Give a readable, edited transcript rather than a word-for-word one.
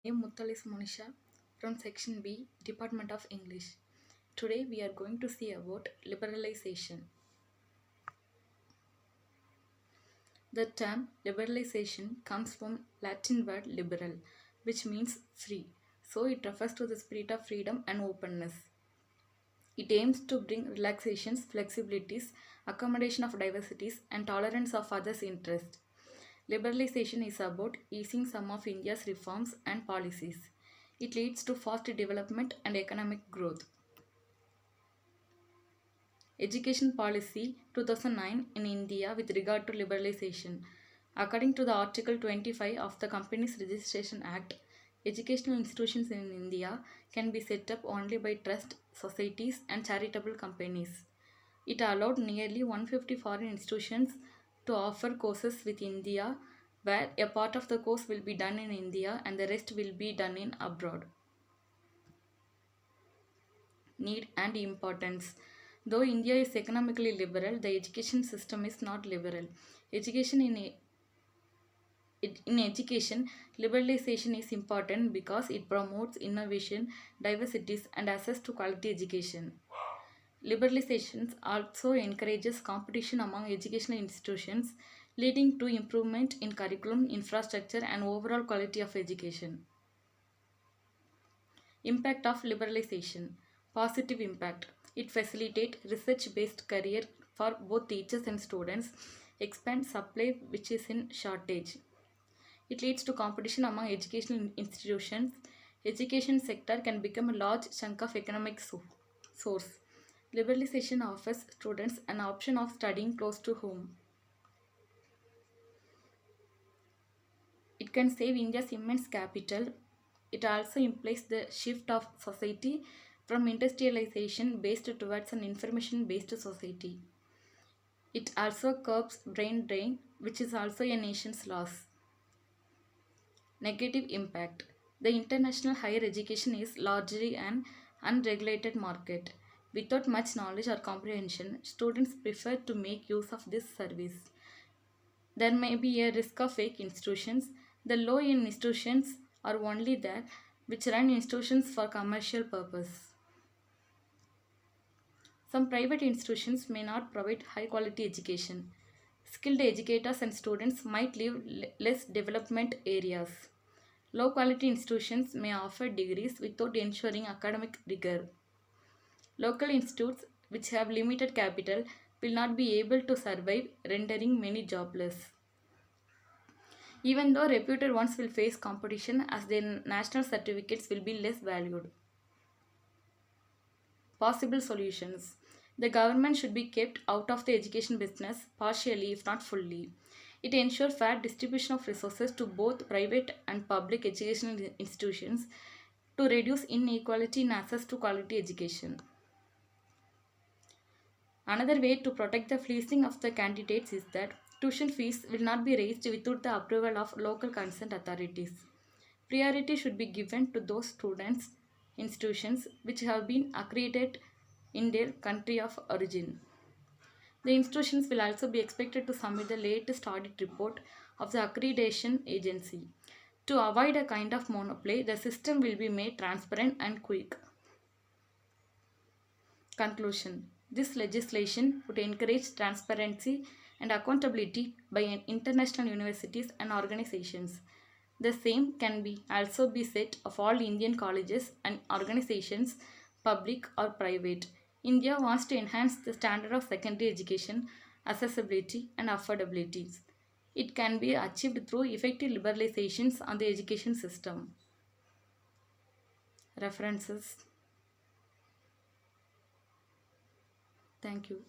am Muttalis Monisha from Section B, Department of English. Today we are going to see about liberalization. The term liberalization comes from Latin word liberal, which means free. So it refers to the spirit of freedom and openness. It aims to bring relaxations, flexibilities, accommodation of diversities, and tolerance of others' interests. Liberalization is about easing some of India's reforms and policies. It leads to fast development and economic growth. Education Policy 2009 in India with regard to liberalization. According to the Article 25 of the Companies Registration Act, educational institutions in India can be set up only by trust, societies, and charitable companies. It allowed nearly 150 foreign institutions to offer courses with India, where a part of the course will be done in India and the rest will be done in abroad. Need and importance. Though India is economically liberal, the education system is not liberal. Education in education, liberalization is important because it promotes innovation, diversities, and access to quality education. Liberalization also encourages competition among educational institutions, leading to improvement in curriculum, infrastructure, and overall quality of education. Impact of liberalization. Positive impact. It facilitates research-based career for both teachers and students, expand supply which is in shortage. It leads to competition among educational institutions. Education sector can become a large chunk of economic source. Liberalization offers students an option of studying close to home. It can save India's immense capital. It also implies the shift of society from industrialization based towards an information based society. It also curbs brain drain, which is also a nation's loss. Negative impact. The international higher education is largely an unregulated market. Without much knowledge or comprehension, students prefer to make use of this service. There may be a risk of fake institutions. The low-end institutions are only there which run institutions for commercial purpose. Some private institutions may not provide high-quality education. Skilled educators and students might live less development areas. Low-quality institutions may offer degrees without ensuring academic rigor. Local institutes which have limited capital will not be able to survive, rendering many jobless. Even though reputed ones will face competition as their national certificates will be less valued. Possible solutions. The government should be kept out of the education business partially if not fully. It ensures fair distribution of resources to both private and public educational institutions to reduce inequality in access to quality education. Another way to protect the fleecing of the candidates is that tuition fees will not be raised without the approval of local concerned authorities. Priority should be given to those students, institutions which have been accredited in their country of origin. The institutions will also be expected to submit the latest audit report of the accreditation agency. To avoid a kind of monopoly, the system will be made transparent and quick. Conclusion. This legislation would encourage transparency and accountability by international universities and organizations. The same can also be said of all Indian colleges and organizations, public or private. India wants to enhance the standard of secondary education, accessibility and affordability. It can be achieved through effective liberalizations on the education system. References. Thank you.